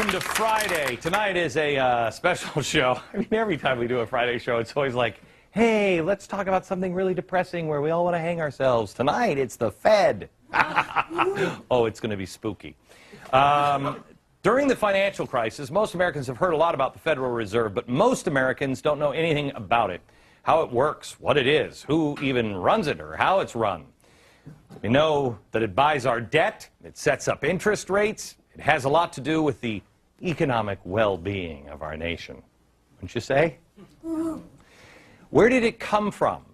welcome to Friday. Tonight is a special show. I mean, every time we do a Friday show, it's always like, hey, let's talk about something really depressing where we all want to hang ourselves. Tonight, it's the Fed. Oh, it's going to be spooky. During the financial crisis, most Americans have heard a lot about the Federal Reserve, but most Americans don't know anything about it, how it works, what it is, who even runs it, or how it's run. We know that it buys our debt, it sets up interest rates, it has a lot to do with the economic well-being of our nation. Wouldn't you say? Where did it come from?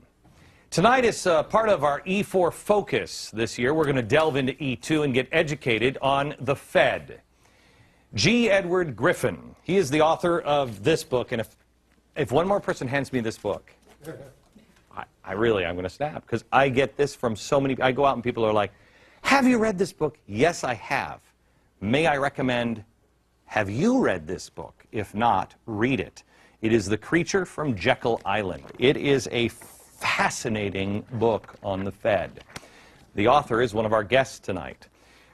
Tonight is part of our E4 focus this year. We're going to delve into E2 and get educated on the Fed. G. Edward Griffin, he is the author of this book, and if one more person hands me this book, I'm going to snap, because I get this from so many. I go out and people are like, have you read this book? Yes, I have. May I recommend, have you read this book? If not, read it. It is The Creature from Jekyll Island. It is a fascinating book on the Fed. The author is one of our guests tonight.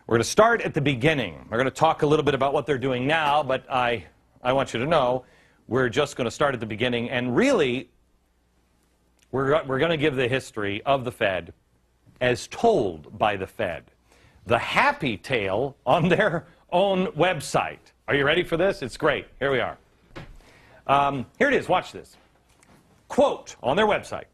We're going to start at the beginning. We're going to talk a little bit about what they're doing now, but I want you to know we're just going to start at the beginning, and really, we're going to give the history of the Fed as told by the Fed. The happy tale on their own website. Are you ready for this? It's great. Here we are. Here it is. Watch this. Quote on their website,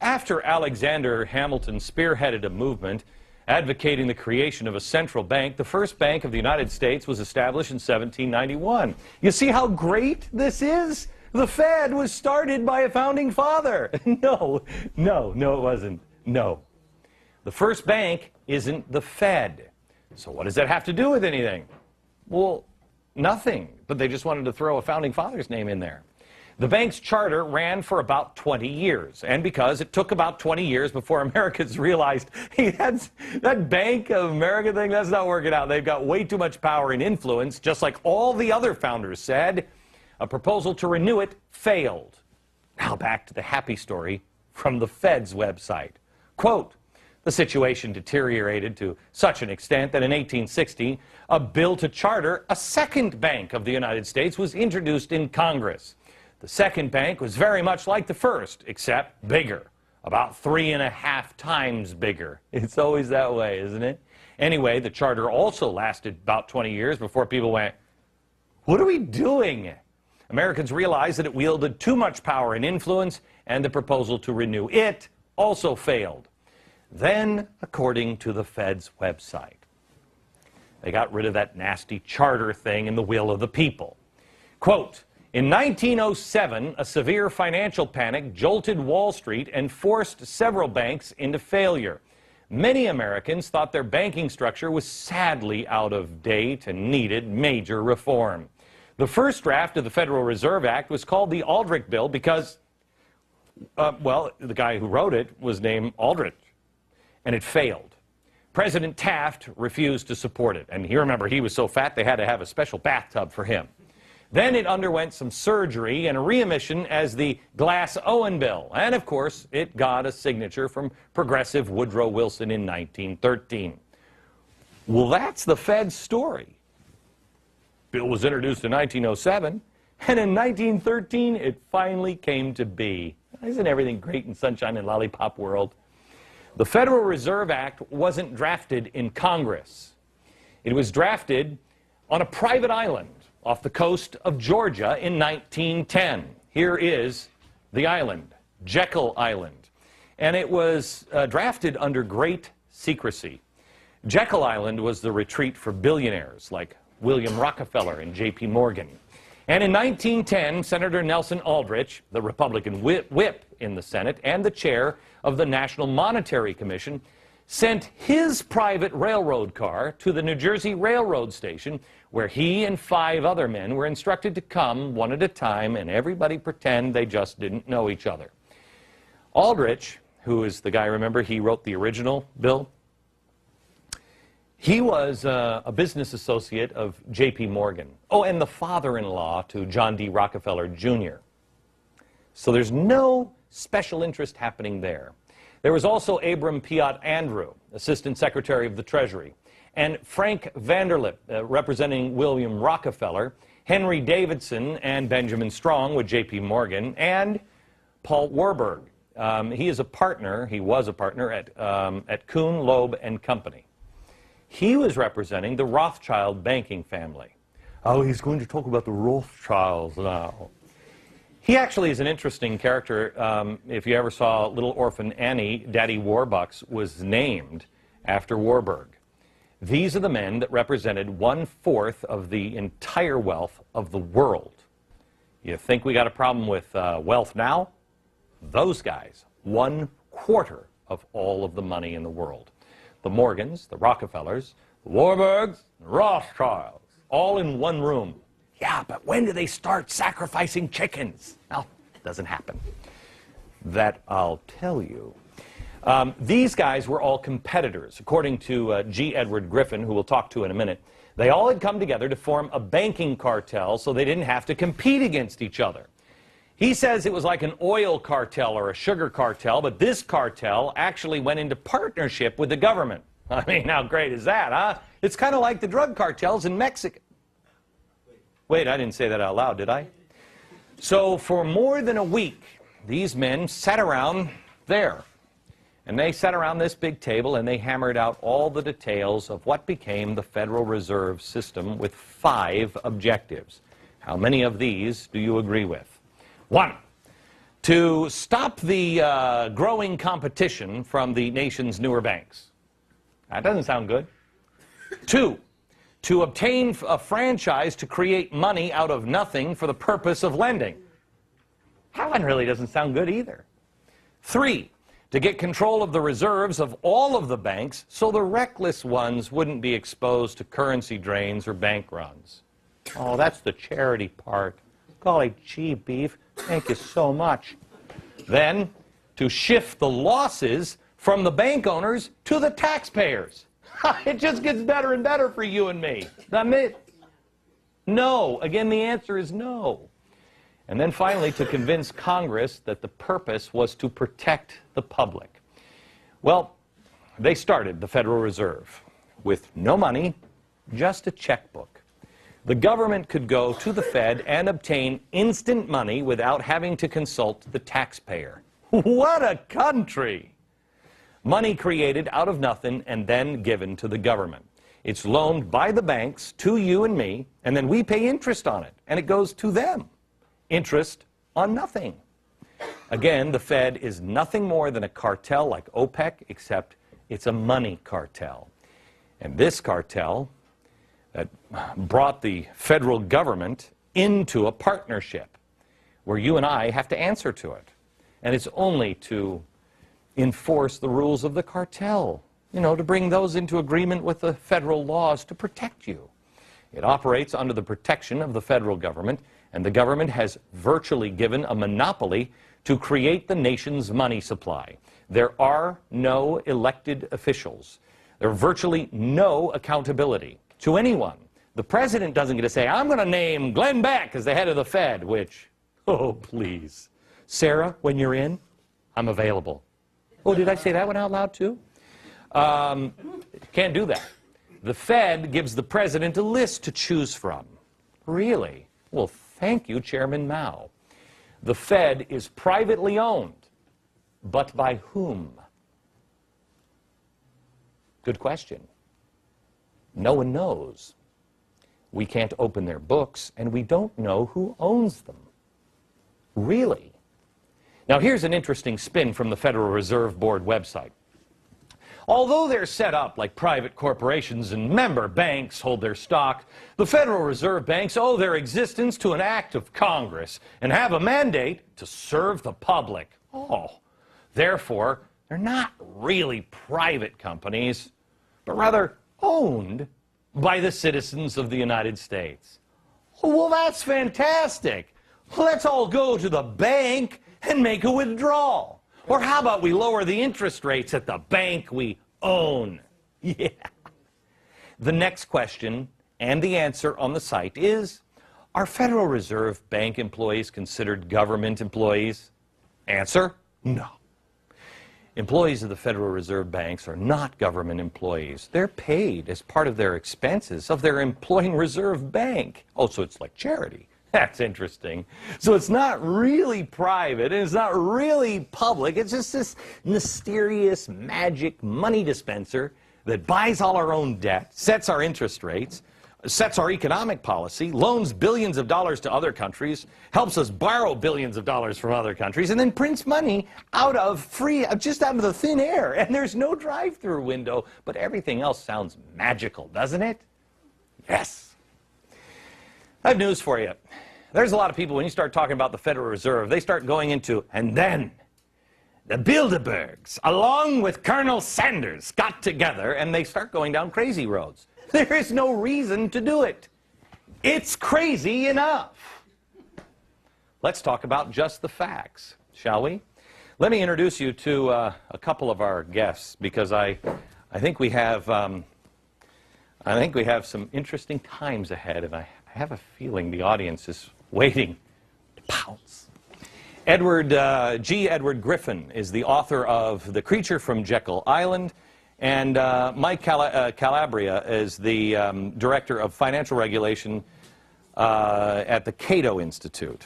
after Alexander Hamilton spearheaded a movement advocating the creation of a central bank, the first bank of the United States was established in 1791. You see how great this is? The Fed was started by a founding father. No, it wasn't. No. The first bank isn't the Fed. So what does that have to do with anything? Well, nothing. But they just wanted to throw a founding father's name in there. The bank's charter ran for about 20 years. And because it took about 20 years before Americans realized, hey, that Bank of America thing, that's not working out. They've got way too much power and influence, just like all the other founders said. A proposal to renew it failed. Now back to the happy story from the Fed's website. Quote, the situation deteriorated to such an extent that in 1860, a bill to charter a second bank of the United States was introduced in Congress. The second bank was very much like the first, except bigger, about 3.5 times bigger. It's always that way, isn't it? Anyway, the charter also lasted about 20 years before people went, what are we doing? Americans realized that it wielded too much power and influence, and the proposal to renew it also failed. Then, according to the Fed's website, they got rid of that nasty charter thing in the will of the people. Quote, in 1907, a severe financial panic jolted Wall Street and forced several banks into failure. Many Americans thought their banking structure was sadly out of date and needed major reform. The first draft of the Federal Reserve Act was called the Aldrich Bill because, well, the guy who wrote it was named Aldrich, and it failed. President Taft refused to support it, and you remember he was so fat they had to have a special bathtub for him. Then it underwent some surgery and a reemission as the Glass-Owen Bill, and of course it got a signature from progressive Woodrow Wilson in 1913. Well, that's the Fed's story. Bill was introduced in 1907, and in 1913 it finally came to be. Isn't everything great in sunshine and lollipop world? The Federal Reserve Act wasn't drafted in Congress. It was drafted on a private island off the coast of Georgia in 1910. Here is the island, Jekyll Island. And it was drafted under great secrecy. Jekyll Island was the retreat for billionaires like William Rockefeller and J.P. Morgan. And in 1910, Senator Nelson Aldrich, the Republican whip in the Senate and the chair of the National Monetary Commission, sent his private railroad car to the New Jersey Railroad Station, where he and 5 other men were instructed to come one at a time and everybody pretend they just didn't know each other. Aldrich, who is the guy, remember, he wrote the original bill? He was a business associate of J.P. Morgan. Oh, and the father-in-law to John D. Rockefeller, Jr. So there's no special interest happening there. There was also Abram Piatt Andrew, Assistant Secretary of the Treasury, and Frank Vanderlip, representing William Rockefeller, Henry Davidson and Benjamin Strong with J.P. Morgan, and Paul Warburg. He was a partner at Kuhn, Loeb and Company. He was representing the Rothschild banking family. Oh, he's going to talk about the Rothschilds now. He actually is an interesting character. If you ever saw Little Orphan Annie, Daddy Warbucks was named after Warburg. These are the men that represented 1/4 of the entire wealth of the world. You think we got a problem with wealth now? Those guys, 1/4 of all of the money in the world. The Morgans, the Rockefellers, the Warburgs, the Rothschilds, all in one room. Yeah, but when do they start sacrificing chickens? Well, it doesn't happen. That I'll tell you. These guys were all competitors. According to G. Edward Griffin, who we'll talk to in a minute, they all had come together to form a banking cartel so they didn't have to compete against each other. He says it was like an oil cartel or a sugar cartel, but this cartel actually went into partnership with the government. I mean, how great is that, huh? It's kind of like the drug cartels in Mexico. Wait, I didn't say that out loud, did I? So for more than a week, these men sat around there. And they sat around this big table and they hammered out all the details of what became the Federal Reserve System with 5 objectives. How many of these do you agree with? 1, to stop the growing competition from the nation's newer banks. That doesn't sound good. 2, to obtain a franchise to create money out of nothing for the purpose of lending. That one really doesn't sound good either. 3, to get control of the reserves of all of the banks so the reckless ones wouldn't be exposed to currency drains or bank runs. Oh, that's the charity part. Golly gee, beef, thank you so much. Then, to shift the losses from the bank owners to the taxpayers. It just gets better and better for you and me, doesn't it? No. Again, the answer is no. And then finally, to convince Congress that the purpose was to protect the public. Well, they started the Federal Reserve with no money, just a checkbook. The government could go to the Fed and obtain instant money without having to consult the taxpayer. What a country! Money created out of nothing and then given to the government. It's loaned by the banks to you and me, and then we pay interest on it, and it goes to them. Interest on nothing. Again, the Fed is nothing more than a cartel like OPEC, except it's a money cartel. And this cartel that brought the federal government into a partnership where you and I have to answer to it. And it's only to enforce the rules of the cartel, you know, to bring those into agreement with the federal laws to protect you. It operates under the protection of the federal government, and the government has virtually given a monopoly to create the nation's money supply. There are no elected officials. There's virtually no accountability to anyone. The president doesn't get to say, I'm going to name Glen Beck as the head of the Fed, which, oh, please. Sarah, when you're in, I'm available. Oh, did I say that one out loud, too? Can't do that. The Fed gives the president a list to choose from. Really? Well, thank you, Chairman Mao. The Fed is privately owned, but by whom? Good question. No one knows. We can't open their books, and we don't know who owns them. Really? Now, here's an interesting spin from the Federal Reserve Board website. Although they're set up like private corporations and member banks hold their stock, the Federal Reserve banks owe their existence to an act of Congress and have a mandate to serve the public. Oh, therefore, they're not really private companies, but rather owned by the citizens of the United States. Well, that's fantastic. Let's all go to the bank and make a withdrawal. Or how about we lower the interest rates at the bank we own? Yeah. The next question and the answer on the site is, are Federal Reserve Bank employees considered government employees? Answer, no. Employees of the Federal Reserve banks are not government employees. They're paid as part of their expenses of their employing reserve bank. Oh, so it's like charity. That's interesting. So it's not really private, and it's not really public. It's just this mysterious magic money dispenser that buys all our own debt, sets our interest rates, sets our economic policy, loans billions of dollars to other countries, helps us borrow billions of dollars from other countries, and then prints money just out of the thin air. And there's no drive-through window, but everything else sounds magical, doesn't it? Yes. I have news for you. There's a lot of people, when you start talking about the Federal Reserve, they start going into, and then the Bilderbergs, along with Colonel Sanders, got together, and they start going down crazy roads. There is no reason to do it. It's crazy enough. Let's talk about just the facts, shall we? Let me introduce you to a couple of our guests, because I think we have some interesting times ahead, and I have a feeling the audience is waiting to pounce. Edward Griffin is the author of The Creature from Jekyll Island, and Mike Calabria is the director of financial regulation at the Cato Institute.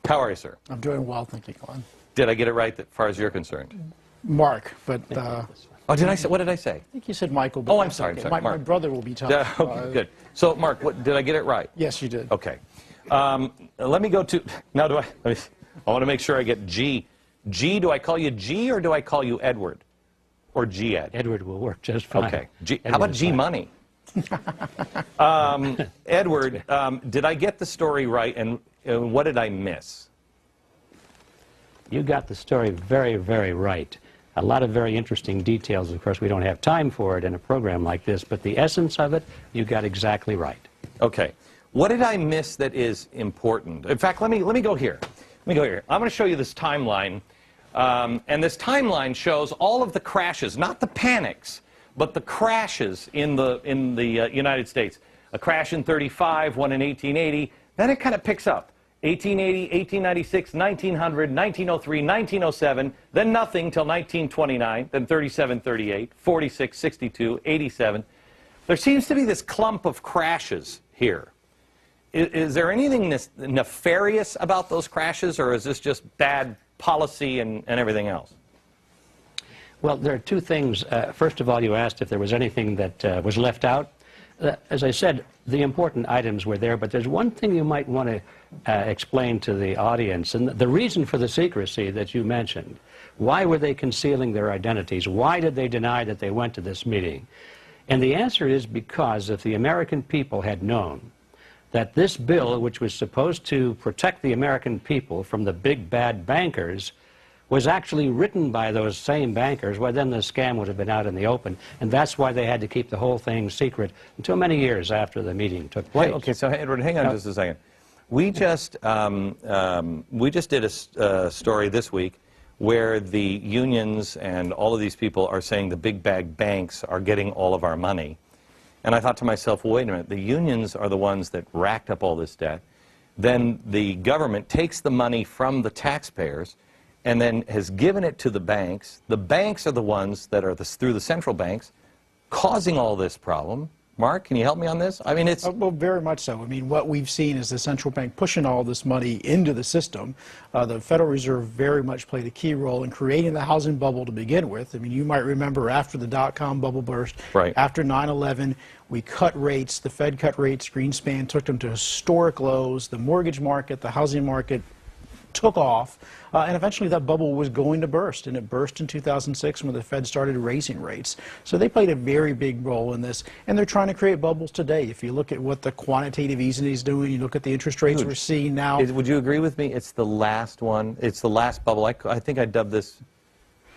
How are you, sir? I'm doing well, thank you, Glenn. Did I get it right as far as you're concerned? Mark, but... oh, did I say? What did I say? I think you said Michael. But I'm sorry. Okay. My brother will be talking. Okay, good. So, Mark, did I get it right? Yes, you did. Okay. Let me go to... Now, I want to make sure I get G. G, do I call you G or do I call you Edward? Or G-Ed? Edward will work just fine. Okay. How about G-Money? Edward, did I get the story right, and what did I miss? You got the story very, very right. A lot of very interesting details. Of course, we don't have time for it in a program like this, but the essence of it, you got exactly right. Okay. What did I miss that is important? In fact, let me go here. Let me go here. I'm going to show you this timeline. And this timeline shows all of the crashes, not the panics, but the crashes in the United States. A crash in 35, one in 1880. Then it kind of picks up. 1880, 1896, 1900, 1903, 1907, then nothing till 1929, then 37, 38, 46, 62, 87. There seems to be this clump of crashes here. Is there anything nefarious about those crashes, or is this just bad policy and everything else? Well, there are two things. First of all, you asked if there was anything that was left out. As I said, the important items were there, but there's one thing you might want to explain to the audience, and the reason for the secrecy that you mentioned. Why were they concealing their identities? Why did they deny that they went to this meeting? And the answer is because if the American people had known that this bill, which was supposed to protect the American people from the big bad bankers, was actually written by those same bankers, well, then the scam would have been out in the open. And that's why they had to keep the whole thing secret until many years after the meeting took place. Okay, so Edward, hang on just a second. We just did a story this week where the unions and all of these people are saying the big bad banks are getting all of our money. And I thought to myself, well, wait a minute, the unions are the ones that racked up all this debt. Then the government takes the money from the taxpayers and then has given it to the banks. The banks are the ones that are, through the central banks, causing all this problem. Mark, can you help me on this? I mean, it's... Well, very much so. I mean, what we've seen is the central bank pushing all this money into the system. The Federal Reserve very much played a key role in creating the housing bubble to begin with. I mean, you might remember after the dot-com bubble burst, right, after 9/11, we cut rates, the Fed cut rates, Greenspan took them to historic lows, the mortgage market, the housing market took off, and eventually that bubble was going to burst, and it burst in 2006 when the Fed started raising rates. So they played a very big role in this, and they're trying to create bubbles today. If you look at what the quantitative easing is doing, you look at the interest rates we're seeing now. Would you agree with me? It's the last one. It's the last bubble. I think I dubbed this,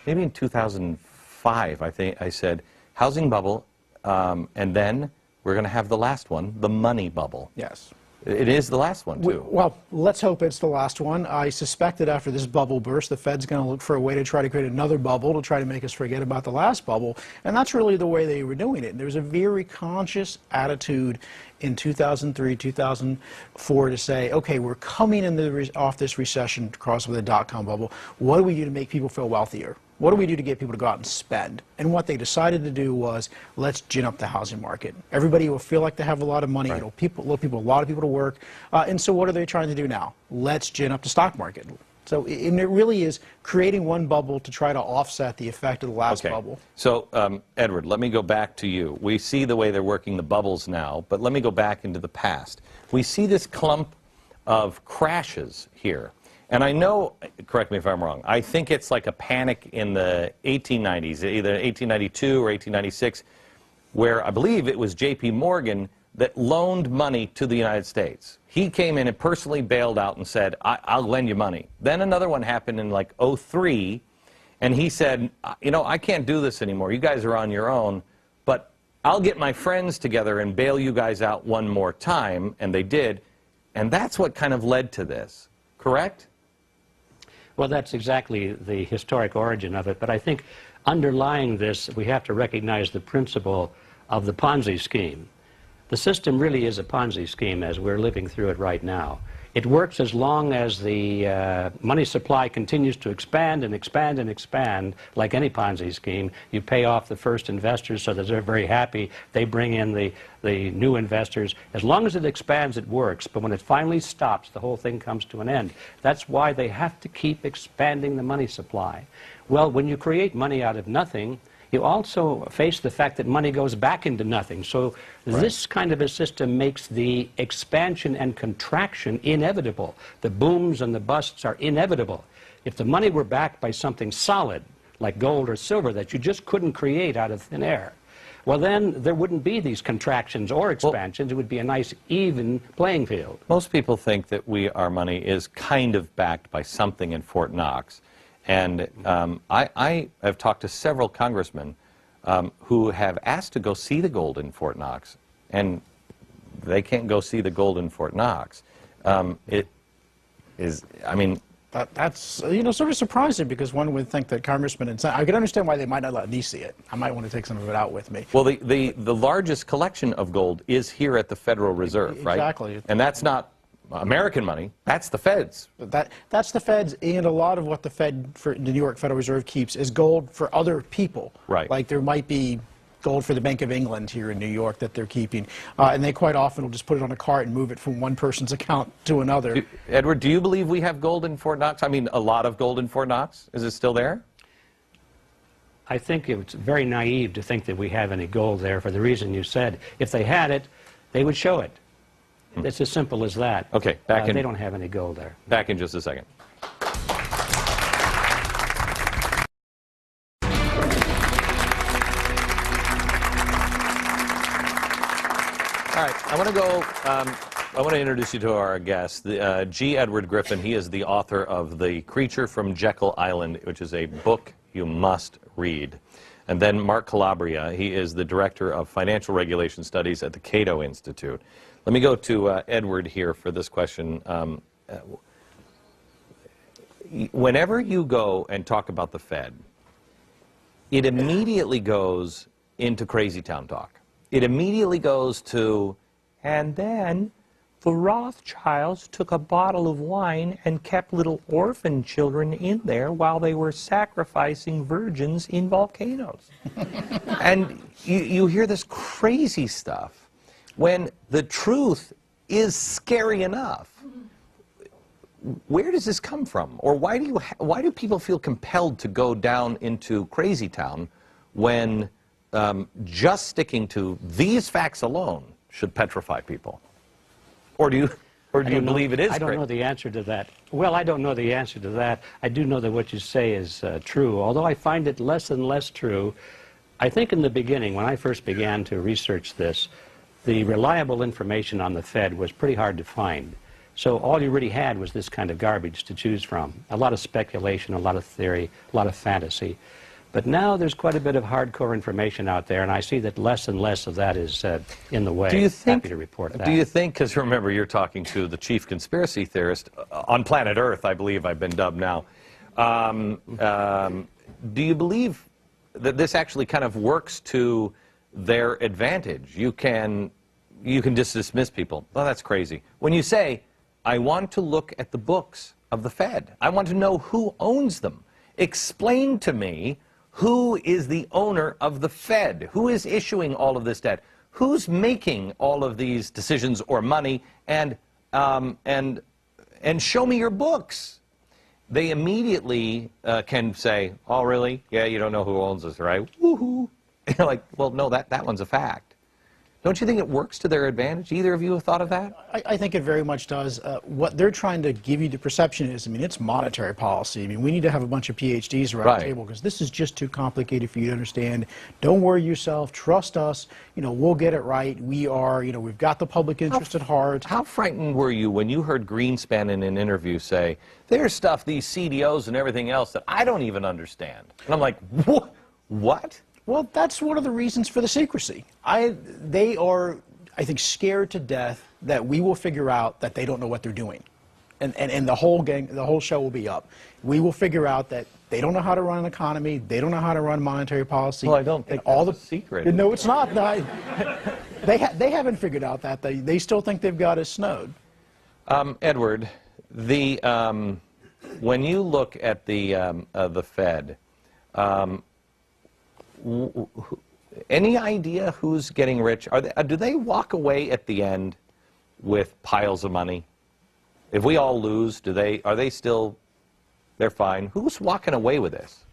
maybe in 2005, I think I said, housing bubble, and then we're going to have the last one, the money bubble. Yes. It is the last one, too. Well, let's hope it's the last one. I suspect that after this bubble burst, the Fed's going to look for a way to try to create another bubble to try to make us forget about the last bubble. And that's really the way they were doing it. And there was a very conscious attitude in 2003, 2004 to say, okay, we're coming off this recession across with the dot-com bubble. What do we do to make people feel wealthier? What do we do to get people to go out and spend? And what they decided to do was, let's gin up the housing market. Everybody will feel like they have a lot of money. Right. It'll a lot of people to work. And so what are they trying to do now? Let's gin up the stock market. So and it really is creating one bubble to try to offset the effect of the last bubble. So, Edward, let me go back to you. We see the way they're working the bubbles now, but let me go back into the past. We see this clump of crashes here. And I know, correct me if I'm wrong, I think it's like a panic in the 1890s, either 1892 or 1896, where I believe it was J.P. Morgan that loaned money to the United States. He came in and personally bailed out and said, I'll lend you money. Then another one happened in like '03, and he said, you know, I can't do this anymore. You guys are on your own, but I'll get my friends together and bail you guys out one more time, and they did. And that's what kind of led to this, correct? Well, that's exactly the historic origin of it, but I think underlying this, we have to recognize the principle of the Ponzi scheme. The system really is a Ponzi scheme as we're living through it right now. It works as long as the money supply continues to expand and expand and expand, like any Ponzi scheme. You pay off the first investors so that they're very happy. They bring in the new investors. As long as it expands, it works. But when it finally stops, the whole thing comes to an end. That's why they have to keep expanding the money supply. Well, when you create money out of nothing, you also face the fact that money goes back into nothing. So this kind of a system makes the expansion and contraction inevitable. The booms and the busts are inevitable. If the money were backed by something solid, like gold or silver, that you just couldn't create out of thin air, well, then there wouldn't be these contractions or expansions. It would be a nice, even playing field. Most people think that our money is kind of backed by something in Fort Knox. And I have talked to several congressmen who have asked to go see the gold in Fort Knox, and they can't go see the gold in Fort Knox. It is, I mean... That's, you know, sort of surprising, because one would think that congressmen and I could understand why they might not let me see it. I might want to take some of it out with me. Well, the largest collection of gold is here at the Federal Reserve, right? Exactly. And that's not American money. That's the Fed's. That's the Fed's, and a lot of what the the New York Federal Reserve keeps is gold for other people. Right. Like there might be gold for the Bank of England here in New York that they're keeping, and they quite often will just put it on a cart and move it from one person's account to another. Edward, do you believe we have gold in Fort Knox? I mean, a lot of gold in Fort Knox? Is it still there? I think it's very naive to think that we have any gold there for the reason you said. If they had it, they would show it. It's as simple as that. Okay, they don't have any gold there. Back in just a second. All right, I want to introduce you to our guest, G. Edward Griffin. He is the author of The Creature from Jekyll Island, which is a book you must read. And then Mark Calabria, he is the Director of Financial Regulation Studies at the Cato Institute. Let me go to Edward here for this question. Whenever you go and talk about the Fed, it immediately goes into crazy town talk. It immediately goes to, and then the Rothschilds took a bottle of wine and kept little orphan children in there while they were sacrificing virgins in volcanoes. And you hear this crazy stuff when the truth is scary enough. Where does this come from? Or why do people feel compelled to go down into crazy town when just sticking to these facts alone should petrify people? Or do you believe it is? I don't know the answer to that. Well, I don't know the answer to that. I do know that what you say is true, although I find it less and less true. I think in the beginning, when I first began to research this, the reliable information on the Fed was pretty hard to find. So all you really had was this kind of garbage to choose from. A lot of speculation, a lot of theory, a lot of fantasy. But now there's quite a bit of hardcore information out there, and I see that less and less of that is in the way. Do you think, happy to report that. Do you think, because remember you're talking to the chief conspiracy theorist on planet Earth, I believe I've been dubbed now. Do you believe that this actually kind of works to their advantage? You can just dismiss people. Oh, that's crazy. When you say, I want to look at the books of the Fed, I want to know who owns them. explain to me who is the owner of the Fed? Who is issuing all of this debt? Who's making all of these decisions or money? And show me your books. They immediately can say, oh, really? Yeah, you don't know who owns this, right? Woohoo. You're like, well, no, that one's a fact. Don't you think it works to their advantage? Either of you have thought of that? I think it very much does. What they're trying to give you the perception is, I mean, it's monetary policy. I mean, we need to have a bunch of PhDs around the table because this is just too complicated for you to understand. Don't worry yourself. Trust us. You know, we'll get it right. We are, you know, we've got the public interest at heart. How frightened were you when you heard Greenspan in an interview say, there's stuff, these CDOs and everything else that I don't even understand? And I'm like, what? Well, that's one of the reasons for the secrecy. They are, I think, scared to death that we will figure out that they don't know what they're doing. And the whole gang, the whole show will be up. We will figure out that they don't know how to run an economy, they don't know how to run monetary policy. Well, I don't think all that's the a secret. No, it's not. They haven't figured out that. They still think they've got us snowed. Edward, when you look at the Fed, any idea who's getting rich? Do they walk away at the end with piles of money? If we all lose, are they still, they're fine? Who's walking away with this?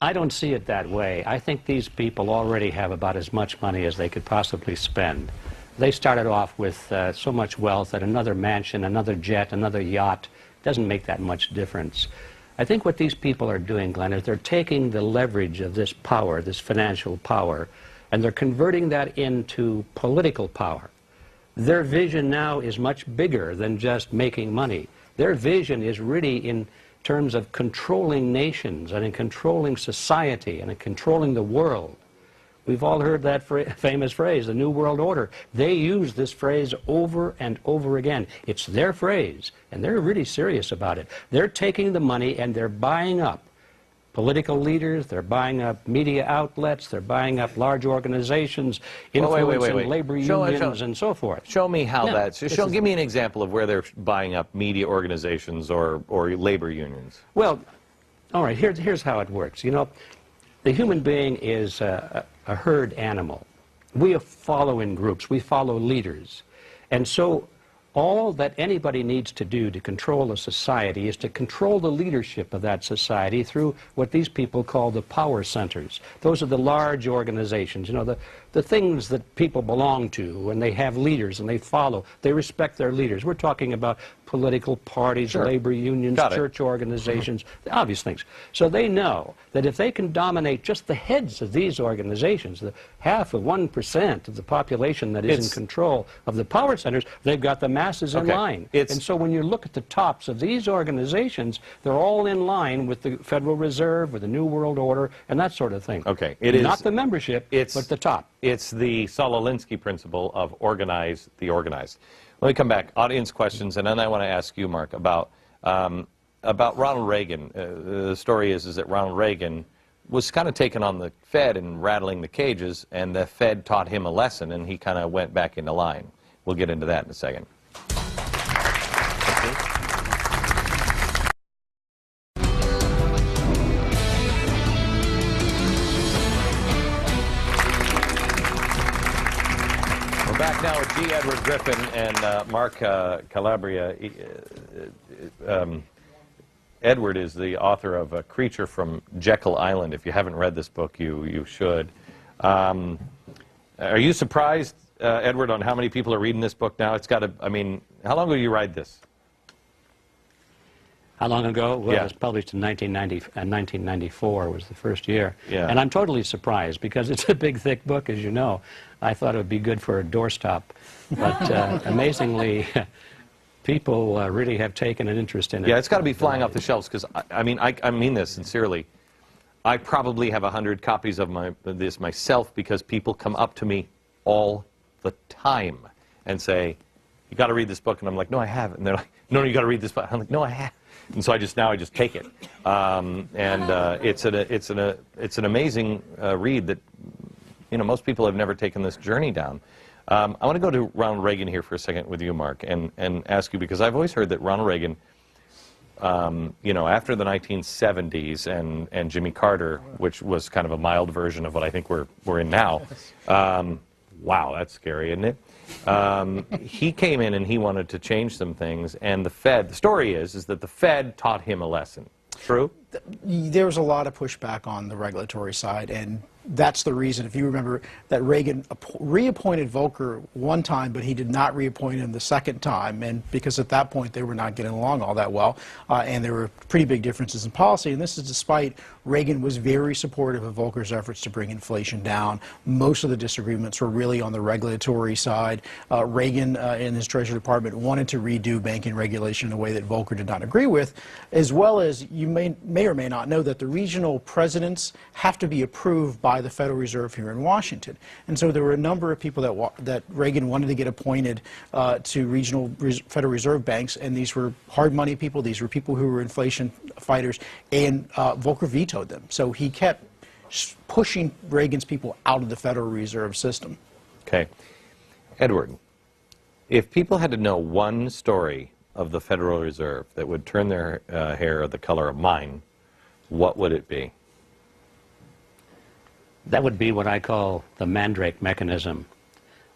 I don't see it that way. I think these people already have about as much money as they could possibly spend. They started off with so much wealth that another mansion, another jet, another yacht doesn't make that much difference. I think what these people are doing, Glenn, is they're taking the leverage of this power, this financial power, and they're converting that into political power. Their vision now is much bigger than just making money. Their vision is really in terms of controlling nations and in controlling society and in controlling the world. We've all heard that famous phrase, the New World Order. They use this phrase over and over again. It's their phrase, and they're really serious about it. They're taking the money and they're buying up political leaders, they're buying up media outlets, they're buying up large organizations, influencing labor unions and so forth. Show me how give me an example of where they're buying up media organizations or labor unions. Well, all right, here's how it works. You know, the human being is a herd animal. We follow in groups. We follow leaders. And so all that anybody needs to do to control a society is to control the leadership of that society through what these people call the power centers. Those are the large organizations, you know, the things that people belong to, and they have leaders and they follow. They respect their leaders. We're talking about political parties, labor unions, church organizations, the obvious things. So they know that if they can dominate just the heads of these organizations, the half of 1% of the population that is in control of the power centers, they've got the masses in line. And so when you look at the tops of these organizations, they're all in line with the Federal Reserve, with the New World Order, and that sort of thing. Okay. Not the membership, but the top. It's the Saul Alinsky principle of organize the organized. Let me come back. Audience questions, and then I want to ask you, Mark, about Ronald Reagan. The story is that Ronald Reagan was kind of taken on the Fed and rattling the cages, and the Fed taught him a lesson, and he kind of went back into line. We'll get into that in a second. We're back now with G. Edward Griffin and Mark Calabria. Edward is the author of A Creature from Jekyll Island. If you haven't read this book, you should. Are you surprised, Edward, on how many people are reading this book now? It's got to, I mean, how long ago did you write this? How long ago? Well, it was published in 1994 was the first year. Yeah. And I'm totally surprised because it's a big, thick book, as you know. I thought it would be good for a doorstop. But amazingly, people really have taken an interest in it. Yeah, it's got to be flying off the shelves because, I mean this sincerely. I probably have 100 copies of this myself because people come up to me all the time and say, you got to read this book. And I'm like, no, I haven't. And they're like, no, you got to read this book. I'm like, no, I haven't. And so I just take it. It's an amazing read that, you know, most people have never taken this journey down. I want to go to Ronald Reagan here for a second with you, Mark, and ask you, because I've always heard that Ronald Reagan you know, after the 1970s and Jimmy Carter, which was kind of a mild version of what I think we're in now. Wow, that's scary, isn't it? He came in and he wanted to change some things, and the Fed, the story is that the Fed taught him a lesson. True? There was a lot of pushback on the regulatory side, and that's the reason, if you remember, that Reagan reappointed Volcker one time, but he did not reappoint him the second time, and because at that point they were not getting along all that well, and there were pretty big differences in policy, and this is despite Reagan was very supportive of Volcker's efforts to bring inflation down. Most of the disagreements were really on the regulatory side. Reagan, in his Treasury Department, wanted to redo banking regulation in a way that Volcker did not agree with, as well as you may or may not know that the regional presidents have to be approved by the Federal Reserve here in Washington. And so there were a number of people that Reagan wanted to get appointed to regional Federal Reserve banks, and these were hard money people, these were people who were inflation fighters, and Volcker vetoed them. So he kept pushing Reagan's people out of the Federal Reserve system. Okay. Edward, if people had to know one story of the Federal Reserve that would turn their hair the color of mine, what would it be? That would be what I call the Mandrake mechanism.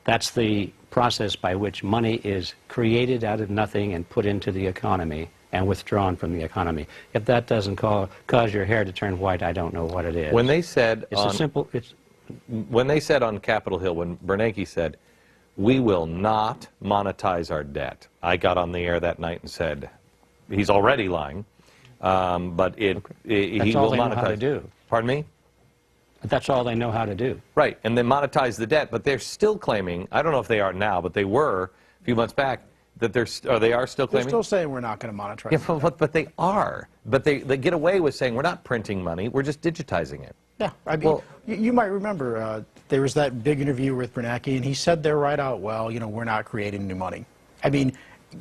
That's the process by which money is created out of nothing and put into the economy and withdrawn from the economy. If that doesn't cause your hair to turn white, I don't know what it is. When they said when they said on Capitol Hill, when Bernanke said, "We will not monetize our debt," I got on the air that night and said, he's already lying, but he will monetize. That's all they know how to do. Pardon me? That's all they know how to do. Right, and they monetize the debt, but they're still claiming, I don't know if they are now, but they were a few months back, that they are still claiming? They're still saying we're not going to monetize. Yeah, but they are. But they get away with saying we're not printing money, we're just digitizing it. Yeah, I mean, well, you might remember there was that big interview with Bernanke, and he said there right out, well, you know, we're not creating new money. I mean,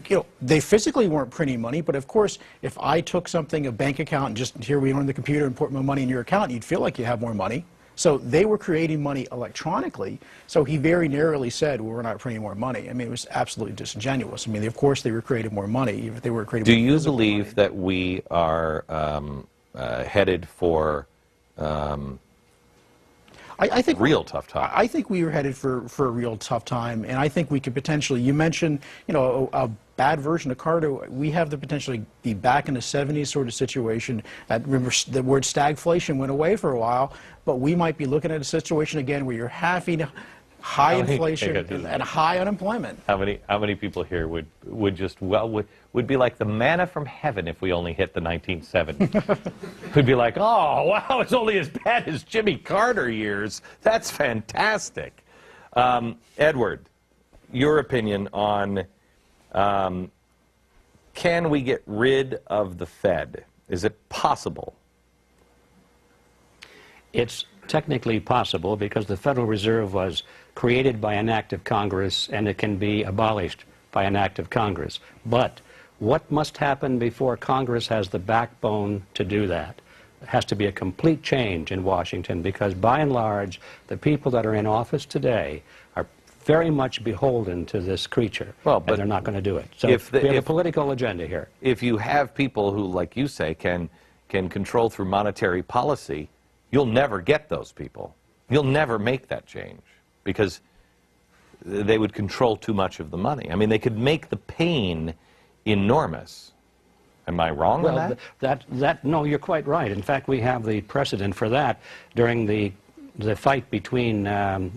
you know, they physically weren't printing money, but of course, if I took something, a bank account, and just here we are on the computer and put my money in your account, you'd feel like you have more money. So they were creating money electronically. So he very narrowly said, well, we're not printing more money. I mean, it was absolutely disingenuous. I mean, of course they were creating more money. If they were creating Do you believe that we are headed for I think real tough time? I think we were headed for a real tough time, and I think we could potentially, you mentioned, you know, a bad version of Carter. We have the potential to be back in the 70s sort of situation. Remember, the word stagflation went away for a while, but we might be looking at a situation again where you're having high inflation and high unemployment. How many people here would be like the manna from heaven if we only hit the 1970s? Would be like, oh wow, it's only as bad as Jimmy Carter years. That's fantastic. Edward, your opinion on can we get rid of the Fed? Is it possible? It's technically possible because the Federal Reserve was created by an act of Congress and it can be abolished by an act of Congress. But what must happen before Congress has the backbone to do that? It has to be a complete change in Washington because by and large the people that are in office today are very much beholden to this creature, and they're not going to do it. So we have a political agenda here. If you have people who, like you say, can control through monetary policy, you'll never get those people. You'll never make that change because they would control too much of the money. I mean, they could make the pain enormous. Am I wrong on that? No, you're quite right. In fact, we have the precedent for that during the fight between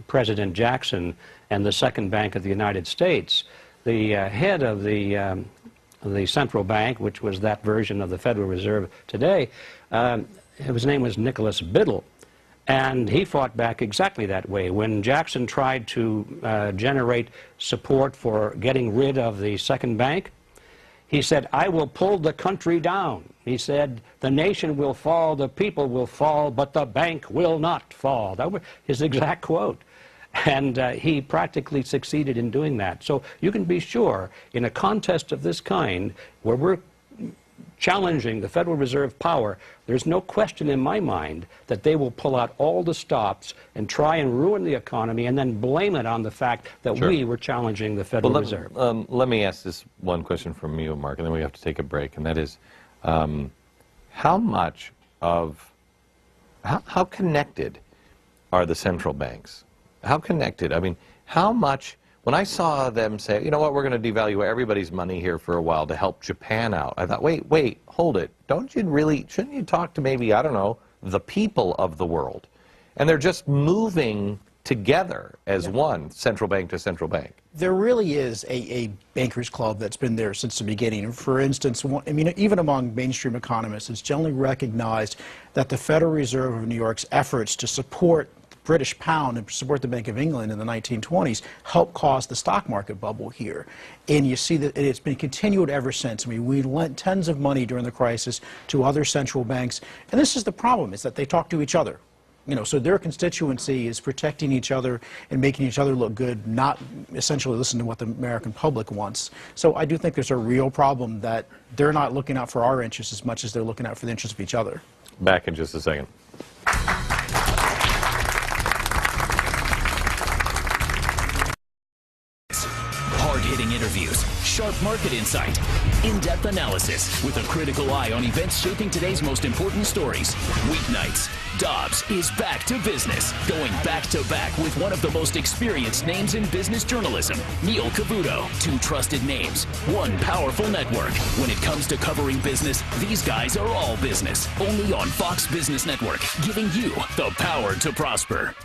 President Jackson and the Second Bank of the United States. The head of the central bank, which was that version of the Federal Reserve today, his name was Nicholas Biddle, and he fought back exactly that way. When Jackson tried to generate support for getting rid of the Second Bank, he said, I will pull the country down. He said, the nation will fall, the people will fall, but the bank will not fall. That was his exact quote. And he practically succeeded in doing that. So you can be sure, in a contest of this kind, where we're challenging the Federal Reserve power, there's no question in my mind that they will pull out all the stops and try and ruin the economy and then blame it on the fact that we were challenging the Federal Reserve. Let me ask this one question from you, Mark, and then we have to take a break, and that is, How much of, how connected are the central banks? How connected? I mean, how much, when I saw them say, you know what, we're going to devalue everybody's money here for a while to help Japan out, I thought, wait, hold it. Don't you really, shouldn't you talk to maybe, I don't know, the people of the world? And they're just moving together as one, central bank to central bank. There really is a bankers club that's been there since the beginning. For instance, I mean, even among mainstream economists, it's generally recognized that the Federal Reserve of New York's efforts to support the British pound and support the Bank of England in the 1920s helped cause the stock market bubble here. And you see that it's been continued ever since. I mean, we lent tons of money during the crisis to other central banks. And this is the problem, is that they talk to each other. You know, so their constituency is protecting each other and making each other look good, not essentially listen to what the American public wants. So I do think there's a real problem that they're not looking out for our interests as much as they're looking out for the interests of each other. Back in just a second. Hard-hitting interviews, sharp market insight, in-depth analysis with a critical eye on events shaping today's most important stories. Weeknights, Dobbs is back to business, going back-to-back with one of the most experienced names in business journalism, Neil Cavuto. Two trusted names, one powerful network. When it comes to covering business, these guys are all business. Only on Fox Business Network, giving you the power to prosper.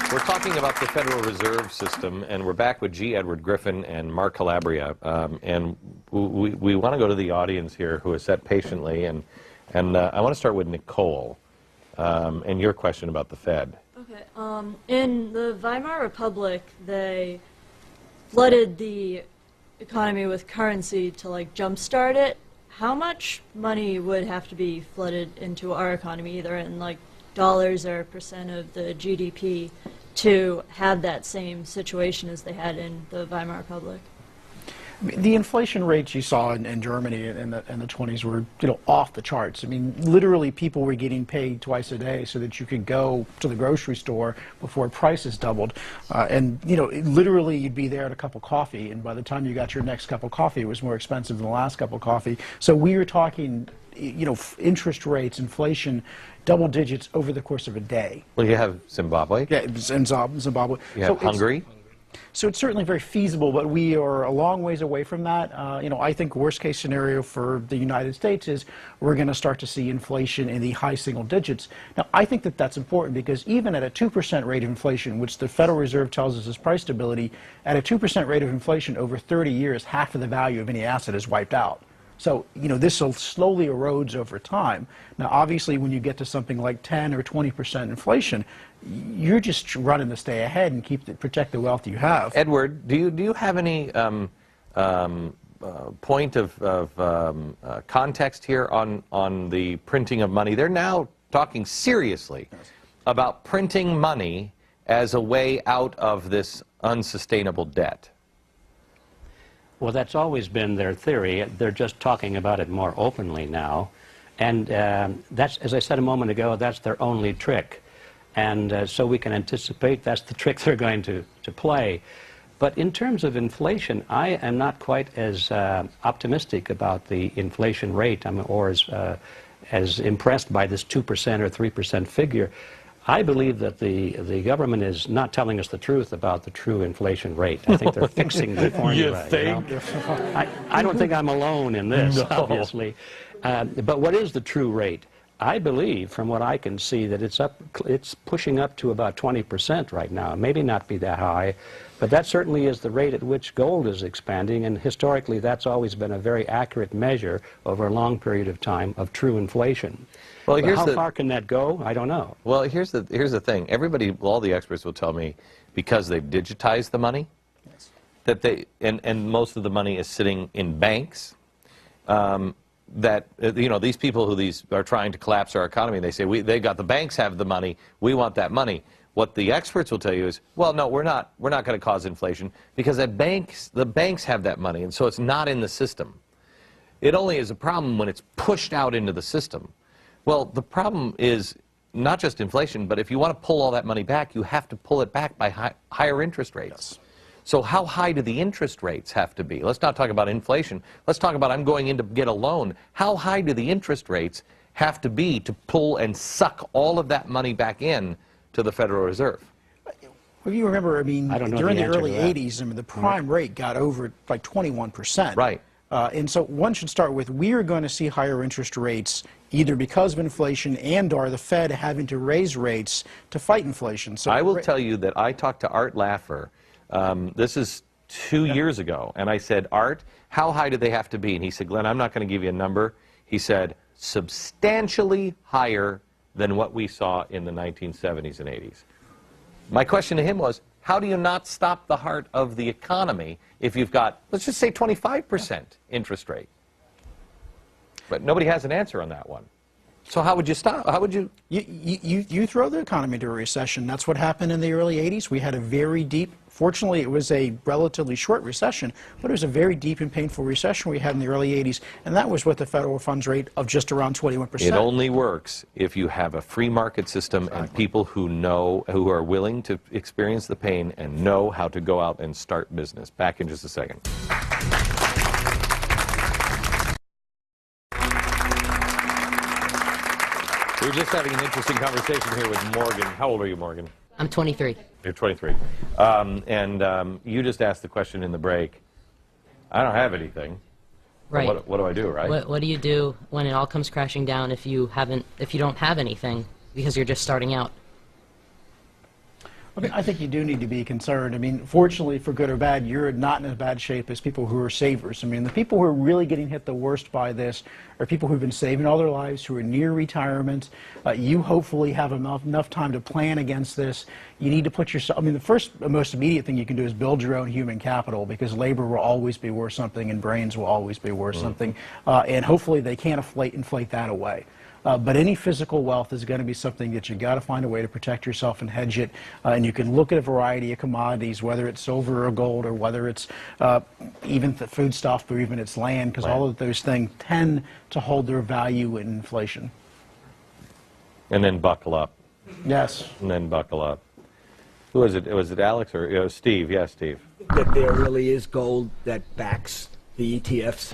We're talking about the Federal Reserve System, and we're back with G. Edward Griffin and Mark Calabria. And we want to go to the audience here who has sat patiently, and I want to start with Nicole and your question about the Fed. Okay. In the Weimar Republic, they flooded the economy with currency to like jumpstart it. How much money would have to be flooded into our economy, either in like dollars or percent of the GDP, to have that same situation as they had in the Weimar Republic? The inflation rates you saw in Germany in the 20s were, you know, off the charts. I mean, literally people were getting paid twice a day so that you could go to the grocery store before prices doubled. And, you know, literally you'd be there at a cup of coffee, and by the time you got your next cup of coffee, it was more expensive than the last cup of coffee. So we were talking, you know, interest rates, inflation, double digits over the course of a day. Well, you have Zimbabwe. Yeah, in Zimbabwe. You have Hungary. So it's certainly very feasible, but we are a long ways away from that. You know, I think worst case scenario for the United States is we're going to start to see inflation in the high single digits. Now, I think that that's important because even at a 2% rate of inflation, which the Federal Reserve tells us is price stability, at a 2% rate of inflation over 30 years, half of the value of any asset is wiped out. So, you know, this slowly erodes over time. Now, obviously, when you get to something like 10 or 20% inflation, you're just running to stay ahead and protect the wealth you have. Edward, do you have any point of context here on the printing of money? They're now talking seriously about printing money as a way out of this unsustainable debt. Well, that's always been their theory. They're just talking about it more openly now. And that's, as I said a moment ago, that's their only trick. And so we can anticipate that's the trick they're going to play. But in terms of inflation, I am not quite as optimistic about the inflation rate, or as impressed by this 2% or 3% figure. I believe that the government is not telling us the truth about the true inflation rate. I think they're fixing the formula. You think? You know? I don't think I'm alone in this, obviously. But what is the true rate? I believe, from what I can see, that it's pushing up to about 20% right now. It maybe not be that high, but that certainly is the rate at which gold is expanding, and historically that's always been a very accurate measure over a long period of time of true inflation. Well, how far can that go? I don't know. Well, here's the thing. All the experts will tell me, because they've digitized the money, yes, that and most of the money is sitting in banks, that you know, these people who are trying to collapse our economy, they say the banks have the money, we want that money. What the experts will tell you is, well, no, we're not going to cause inflation because the banks have that money, and so it's not in the system. It only is a problem when it's pushed out into the system. Well, the problem is not just inflation, but if you want to pull all that money back, you have to pull it back by higher interest rates. Yes. So how high do the interest rates have to be? Let's not talk about inflation. Let's talk about I'm going in to get a loan. How high do the interest rates have to be to pull and suck all of that money back in to the Federal Reserve? Well, you remember, I mean, I don't know during the the answer early to that. 80s, I mean, the prime rate got over like 21%. Right. And so one should start with, we are going to see higher interest rates either because of inflation and or the Fed having to raise rates to fight inflation. So I will tell you that I talked to Art Laffer, this is 2 years ago, and I said, Art, how high do they have to be? And he said, Glenn, I'm not going to give you a number. He said, substantially higher than what we saw in the 1970s and 80s. My question to him was, how do you not stop the heart of the economy if you've got, let's just say 25% interest rate? But nobody has an answer on that one. So how would you stop? How would you? You throw the economy into a recession. That's what happened in the early 80s. We had a very deep, fortunately it was a relatively short recession, but it was a very deep and painful recession we had in the early 80s, and that was with the federal funds rate of just around 21%. It only works if you have a free market system and people who know, who are willing to experience the pain and know how to go out and start business. Back in just a second. We're just having an interesting conversation here with Morgan. How old are you, Morgan? I'm 23. You're 23. You just asked the question in the break. I don't have anything. Right. What do I do, right? What do you do when it all comes crashing down if you don't have anything because you're just starting out? I mean, I think you do need to be concerned. I mean, fortunately, for good or bad, you're not in as bad shape as people who are savers. I mean, the people who are really getting hit the worst by this are people who've been saving all their lives, who are near retirement. You hopefully have enough time to plan against this. You need to put yourself, I mean, the first, most immediate thing you can do is build your own human capital, because labor will always be worth something and brains will always be worth something. And hopefully they can't inflate that away. But any physical wealth is going to be something that you've got to find a way to protect yourself and hedge it. And you can look at a variety of commodities, whether it's silver or gold, or whether it's even the food stuff, or even it's land, because all of those things tend to hold their value in inflation. And then buckle up. Yes. And then buckle up. Who was it? Was it Alex or Steve? Yes, Steve. That there really is gold that backs the ETFs.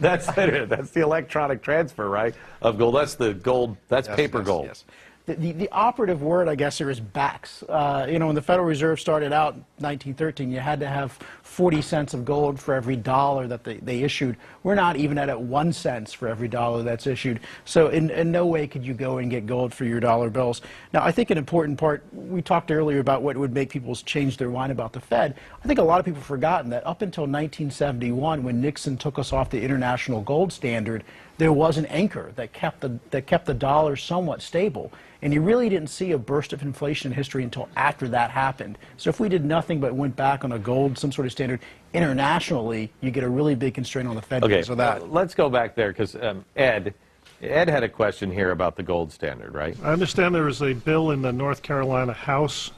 That's it. That's the electronic transfer, right? Of gold. That's the gold. That's paper gold. Yes. The operative word, I guess, here is backs. You know, when the Federal Reserve started out in 1913, you had to have 40 cents of gold for every dollar that they issued. We're not even at 1 cent for every dollar that's issued. So in no way could you go and get gold for your dollar bills. Now, I think an important part, we talked earlier about what would make people change their mind about the Fed. I think a lot of people have forgotten that up until 1971, when Nixon took us off the international gold standard, there was an anchor that kept the dollar somewhat stable. And you really didn't see a burst of inflation in history until after that happened. So if we did nothing but went back on a gold, some sort of standard, internationally, you get a really big constraint on the Fed because of that. Let's go back there, because Ed had a question here about the gold standard, right? I understand there is a bill in the North Carolina House,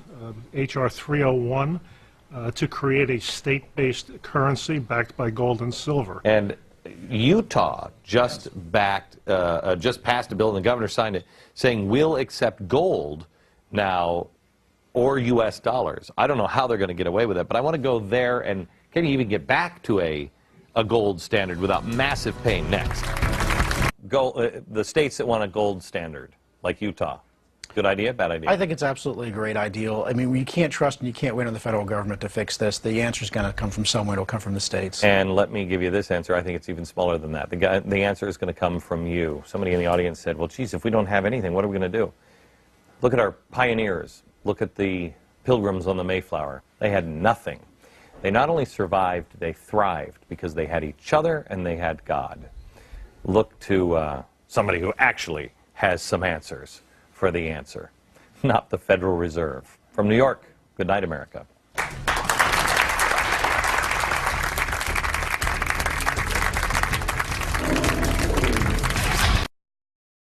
H.R. 301, to create a state-based currency backed by gold and silver. And Utah just passed a bill, and the governor signed it, saying we'll accept gold now or U.S. dollars. I don't know how they're going to get away with it, but I want to go there, and can you even get back to a gold standard without massive pain? Next. The states that want a gold standard, like Utah. Good idea, bad idea? I think it's absolutely a great idea. I mean, you can't trust and you can't wait on the federal government to fix this. The answer is going to come from somewhere. It'll come from the states. And let me give you this answer. I think it's even smaller than that. The answer is going to come from you. Somebody in the audience said, well, geez, if we don't have anything, what are we going to do? Look at our pioneers. Look at the Pilgrims on the Mayflower. They had nothing. They not only survived, they thrived because they had each other and they had God. Look to somebody who actually has some answers for the answer, not the Federal Reserve. From New York, good night, America.